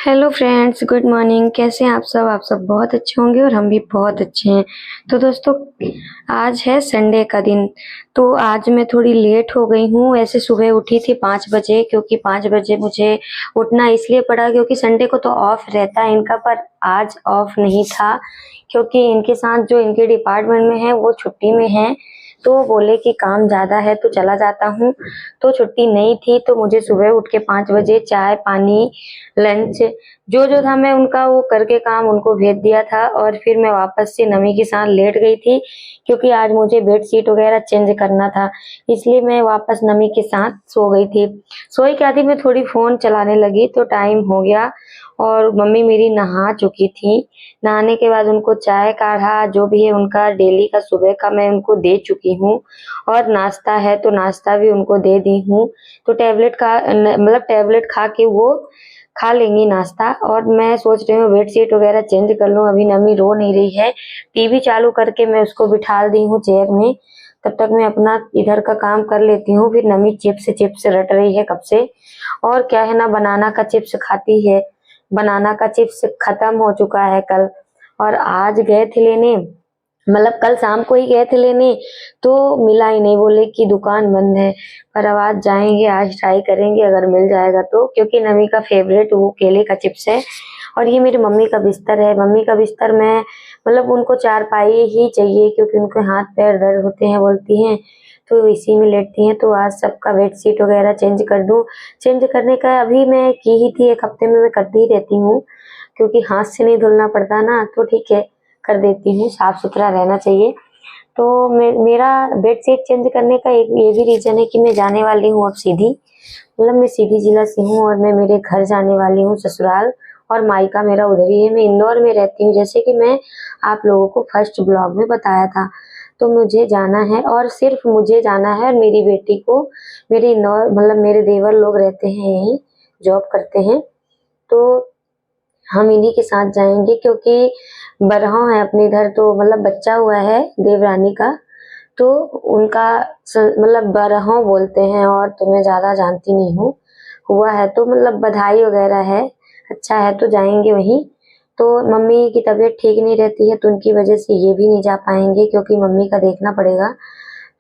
Hello friends, good morning. कैसे हैं आप सब बहुत अच्छे होंगे और हम भी बहुत अच्छे हैं। तो दोस्तों, आज है संडे का दिन। तो आज मैं थोड़ी लेट हो गई हूँ। ऐसे सुबह उठी थी 5 बजे, क्योंकि 5 बजे मुझे उठना इसलिए पड़ा क्योंकि संडे को तो ऑफ रहता है इनका, पर आज ऑफ नहीं था क्योंकि इनके साथ जो इनके डिपार्टमेंट में है वो छुट्टी में है। तो बोले कि काम ज़्यादा है तो चला जाता हूँ। तो छुट्टी नहीं थी तो मुझे सुबह उठ के 5 बजे चाय पानी लंच जो जो था मैं उनका वो करके काम उनको भेज दिया था, और फिर मैं वापस से नमी के साथ लेट गई थी क्योंकि आज मुझे बेडशीट वगैरह चेंज करना था। इसलिए मैं वापस नमी के साथ सो गई थी। सोई क्या थी, मैं थोड़ी फोन चलाने लगी तो टाइम हो गया और मम्मी मेरी नहा चुकी थी। नहाने के बाद उनको चाय काढ़ा जो भी है उनका डेली का सुबह का मैं उनको दे चुकी हूँ, और नाश्ता है तो नाश्ता भी उनको दे दी हूँ। तो टैबलेट का मतलब टैबलेट खा के वो खा लेंगी नाश्ता। और मैं सोच रही हूँ बेडशीट वगैरह चेंज कर लूँ, अभी नमी रो नहीं रही है। टीवी चालू करके मैं उसको बिठा दी हूँ चेयर में, तब तक मैं अपना इधर का काम कर लेती हूँ। फिर नमी चिप्स चिप्स रट रही है कब से, और क्या है ना, बनाना का चिप्स खाती है। बनाना का चिप्स खत्म हो चुका है कल, और आज गए थे लेने, मतलब कल शाम को ही गए थे लेने तो मिला ही नहीं, बोले कि दुकान बंद है। पर अब आज जाएंगे, आज ट्राई करेंगे अगर मिल जाएगा तो, क्योंकि नमी का फेवरेट वो केले का चिप्स है। और ये मेरी मम्मी का बिस्तर है। मम्मी का बिस्तर में मतलब उनको चारपाई ही चाहिए क्योंकि उनके हाथ पैर दर्द होते हैं बोलती हैं, तो इसी में लेटती हैं। तो आज सबका बेडशीट वगैरह चेंज कर दूं। चेंज करने का अभी मैं की ही थी, एक हफ्ते में मैं करती ही रहती हूँ क्योंकि हाथ से नहीं धुलना पड़ता ना, तो ठीक है कर देती हूँ, साफ सुथरा रहना चाहिए। तो मेरा बेडशीट चेंज करने का एक ये भी रीजन है कि मैं जाने वाली हूँ अब सीधी, मतलब मैं सीधी जिला से हूँ और मैं मेरे घर जाने वाली हूँ ससुराल, और मायका मेरा उधर ही है। मैं इंदौर में रहती हूँ, जैसे कि मैं आप लोगों को फर्स्ट ब्लॉग में बताया था। तो मुझे जाना है, और सिर्फ मुझे जाना है, और मेरी बेटी को, मेरे इंदौर मतलब मेरे देवर लोग रहते हैं यहीं, जॉब करते हैं, तो हम इन्हीं के साथ जाएंगे क्योंकि बरहों है अपने इधर, तो मतलब बच्चा हुआ है देवरानी का, तो उनका मतलब बरहों बोलते हैं, और तो मैं ज्यादा जानती नहीं हूँ। हुआ है तो मतलब बधाई वगैरह है, अच्छा है तो जाएंगे वहीं। तो मम्मी की तबीयत ठीक नहीं रहती है तो उनकी वजह से ये भी नहीं जा पाएंगे क्योंकि मम्मी का देखना पड़ेगा।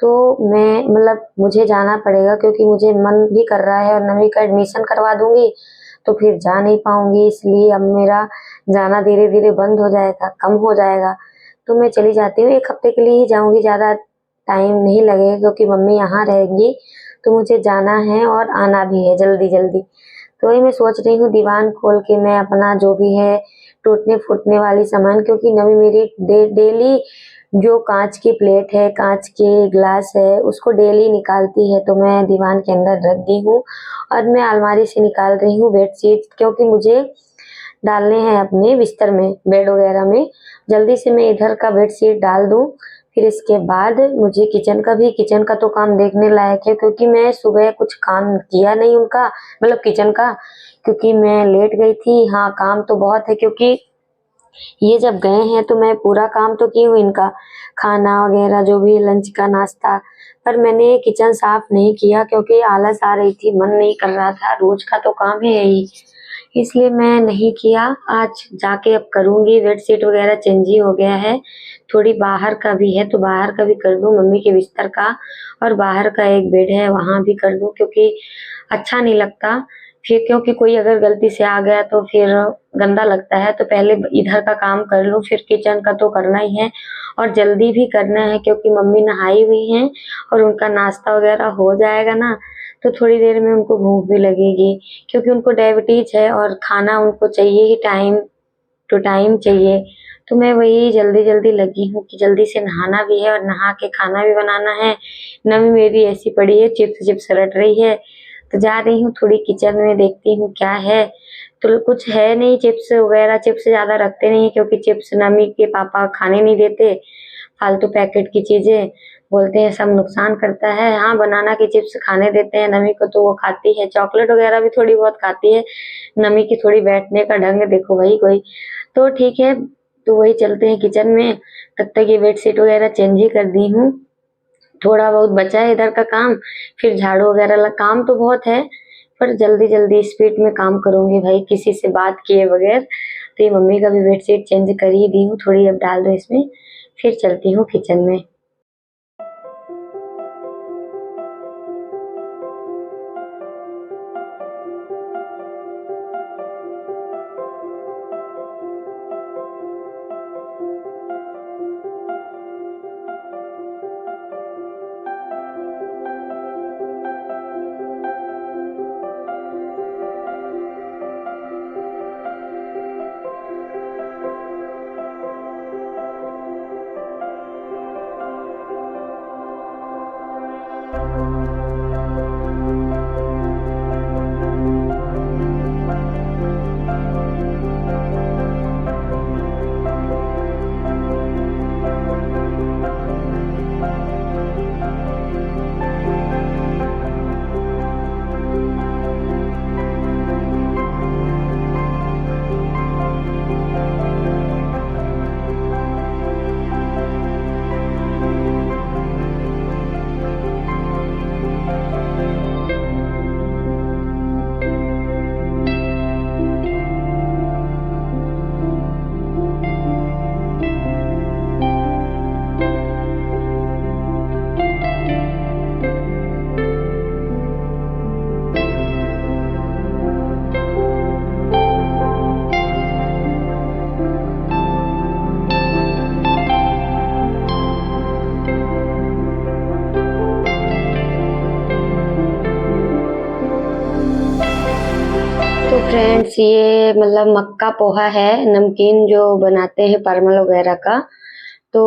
तो मैं मतलब मुझे जाना पड़ेगा क्योंकि मुझे मन भी कर रहा है, और नवी का एडमिशन करवा दूंगी तो फिर जा नहीं पाऊंगी, इसलिए अब मेरा जाना धीरे धीरे बंद हो जाएगा, कम हो जाएगा। तो मैं चली जाती हूँ, एक हफ्ते के लिए ही जाऊंगी, ज्यादा टाइम नहीं लगेगा क्योंकि मम्मी यहाँ रहेंगी। तो मुझे जाना है और आना भी है जल्दी जल्दी। तो वही मैं सोच रही हूँ दीवान खोल के मैं अपना जो भी है टूटने फूटने वाली सामान, क्योंकि नवी मेरी डेली जो कांच की प्लेट है, कांच के ग्लास है, उसको डेली निकालती है, तो मैं दीवान के अंदर रख दी हूँ। और मैं अलमारी से निकाल रही हूँ बेडशीट, क्योंकि मुझे डालने हैं अपने बिस्तर में, बेड वगैरह में। जल्दी से मैं इधर का बेडशीट डाल दूं, फिर इसके बाद मुझे किचन का तो काम देखने लायक है क्योंकि मैं सुबह कुछ काम किया नहीं उनका, मतलब किचन का, क्योंकि मैं लेट गई थी। हाँ, काम तो बहुत है क्योंकि ये जब गए हैं तो मैं पूरा काम तो की हूँ इनका, खाना वगैरह जो भी लंच का नाश्ता, पर मैंने किचन साफ नहीं किया क्योंकि आलस आ रही थी, मन नहीं कर रहा था, रोज का तो काम है यही, इसलिए मैं नहीं किया। आज जाके अब करूंगी, बेडशीट वगैरह चेंज ही हो गया है, थोड़ी बाहर का भी है तो बाहर का भी कर दूं, मम्मी के बिस्तर का, और बाहर का एक बेड है वहां भी कर दूं क्योंकि अच्छा नहीं लगता फिर, क्योंकि कोई अगर गलती से आ गया तो फिर गंदा लगता है। तो पहले इधर का काम कर लूं, फिर किचन का तो करना ही है, और जल्दी भी करना है क्योंकि मम्मी नहाई हुई हैं और उनका नाश्ता वगैरह हो जाएगा ना, तो थोड़ी देर में उनको भूख भी लगेगी क्योंकि उनको डायबिटीज है और खाना उनको चाहिए ही, टाइम टू टाइम चाहिए। तो मैं वही जल्दी जल्दी लगी हूँ कि जल्दी से नहाना भी है और नहा के खाना भी बनाना है। नमी मेरी ऐसी पड़ी है, चिप्स चिप्स रट रही है, तो जा रही हूँ थोड़ी किचन में, देखती हूँ क्या है। तो कुछ है नहीं, चिप्स वगैरह, चिप्स ज्यादा रखते नहीं क्योंकि चिप्स नमी के पापा खाने नहीं देते, फालतू पैकेट की चीजें, बोलते हैं सब नुकसान करता है। हाँ, बनाना की चिप्स खाने देते हैं नमी को तो वो खाती है, चॉकलेट वगैरह भी थोड़ी बहुत खाती है। नमी की थोड़ी बैठने का ढंग देखो भाई कोई, तो ठीक है। तो वही चलते हैं किचन में, तब तक ये बेडशीट वगैरह चेंज ही कर दी हूँ, थोड़ा बहुत बचा है इधर का काम, फिर झाड़ू वगैरह काम तो बहुत है, पर जल्दी जल्दी स्पीड में काम करूंगी भाई, किसी से बात किए बगैर। तो ये मम्मी का भी बेडशीट चेंज कर ही दी हूँ, थोड़ी अब डाल दो इसमें, फिर चलती हूँ किचन में। तो फ्रेंड्स, ये मतलब मक्का पोहा है, नमकीन जो बनाते हैं परमल वगैरह का। तो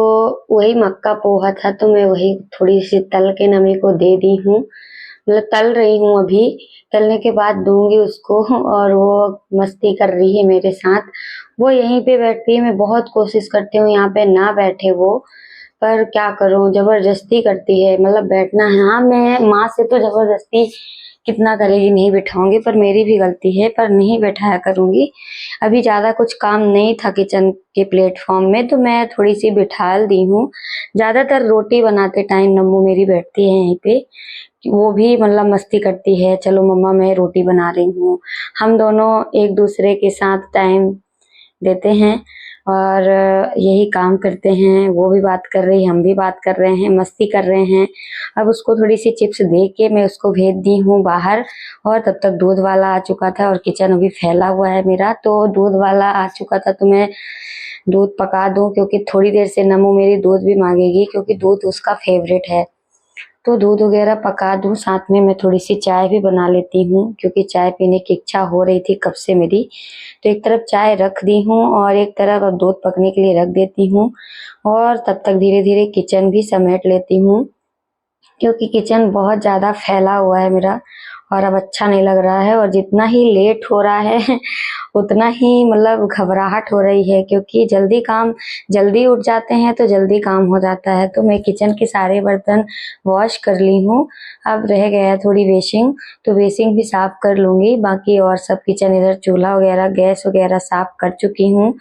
वही मक्का पोहा था, तो मैं वही थोड़ी सी तल के नमी को दे दी हूँ। मतलब तल रही हूँ अभी, तलने के बाद दूंगी उसको। और वो मस्ती कर रही है मेरे साथ, वो यहीं पे बैठती है। मैं बहुत कोशिश करती हूँ यहाँ पे ना बैठे वो, पर क्या करूँ, जबरदस्ती करती है। मतलब बैठना है, हाँ मैं माँ से तो जबरदस्ती कितना करेगी, नहीं बिठाऊंगी, पर मेरी भी गलती है, पर नहीं बैठाया करूंगी। अभी ज्यादा कुछ काम नहीं था किचन के प्लेटफॉर्म में, तो मैं थोड़ी सी बिठाल दी हूँ। ज्यादातर रोटी बनाते टाइम नम्मू मेरी बैठती है यहीं पे, वो भी मतलब मस्ती करती है, चलो मम्मा मैं रोटी बना रही हूँ। हम दोनों एक दूसरे के साथ टाइम देते हैं और यही काम करते हैं। वो भी बात कर रही, हम भी बात कर रहे हैं, मस्ती कर रहे हैं। अब उसको थोड़ी सी चिप्स दे के मैं उसको भेज दी हूँ बाहर। और तब तक दूध वाला आ चुका था और किचन अभी फैला हुआ है मेरा। तो दूध वाला आ चुका था, तो मैं दूध पका दूं, क्योंकि थोड़ी देर से नमू मेरी दूध भी मांगेगी, क्योंकि दूध उसका फेवरेट है। तो दूध वगैरह पका दूं, साथ में मैं थोड़ी सी चाय भी बना लेती हूँ, क्योंकि चाय पीने की इच्छा हो रही थी कब से मेरी। तो एक तरफ चाय रख दी हूँ और एक तरफ अब दूध पकने के लिए रख देती हूँ। और तब तक धीरे धीरे किचन भी समेट लेती हूँ, क्योंकि किचन बहुत ज्यादा फैला हुआ है मेरा और अब अच्छा नहीं लग रहा है। और जितना ही लेट हो रहा है उतना ही मतलब घबराहट हो रही है, क्योंकि जल्दी उठ जाते हैं तो जल्दी काम हो जाता है। तो मैं किचन के सारे बर्तन वॉश कर ली हूँ। अब रह गया है थोड़ी वेसिंग, तो वेसिंग भी साफ कर लूंगी। बाकी और सब किचन, इधर चूल्हा वगैरह गैस वगैरह साफ कर चुकी हूँ।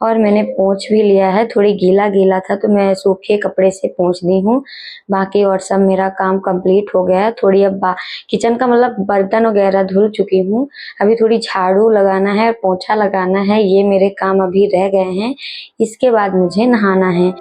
और मैंने पोंछ भी लिया है, थोड़ी गीला गीला था तो मैं सूखे कपड़े से पोंछ दी हूँ। बाकी और सब मेरा काम कंप्लीट हो गया है। थोड़ी अब किचन का मतलब बर्तन वगैरह धुल चुकी हूँ। अभी थोड़ी झाड़ू लगाना है, पोछा लगाना है, ये मेरे काम अभी रह गए हैं। इसके बाद मुझे नहाना है।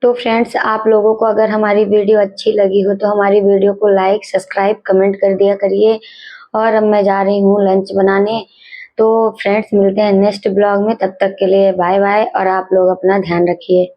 तो फ्रेंड्स, आप लोगों को अगर हमारी वीडियो अच्छी लगी हो तो हमारी वीडियो को लाइक, सब्सक्राइब, कमेंट कर दिया करिए। और अब मैं जा रही हूँ लंच बनाने। तो फ्रेंड्स, मिलते हैं नेक्स्ट ब्लॉग में। तब तक के लिए बाय बाय, और आप लोग अपना ध्यान रखिए।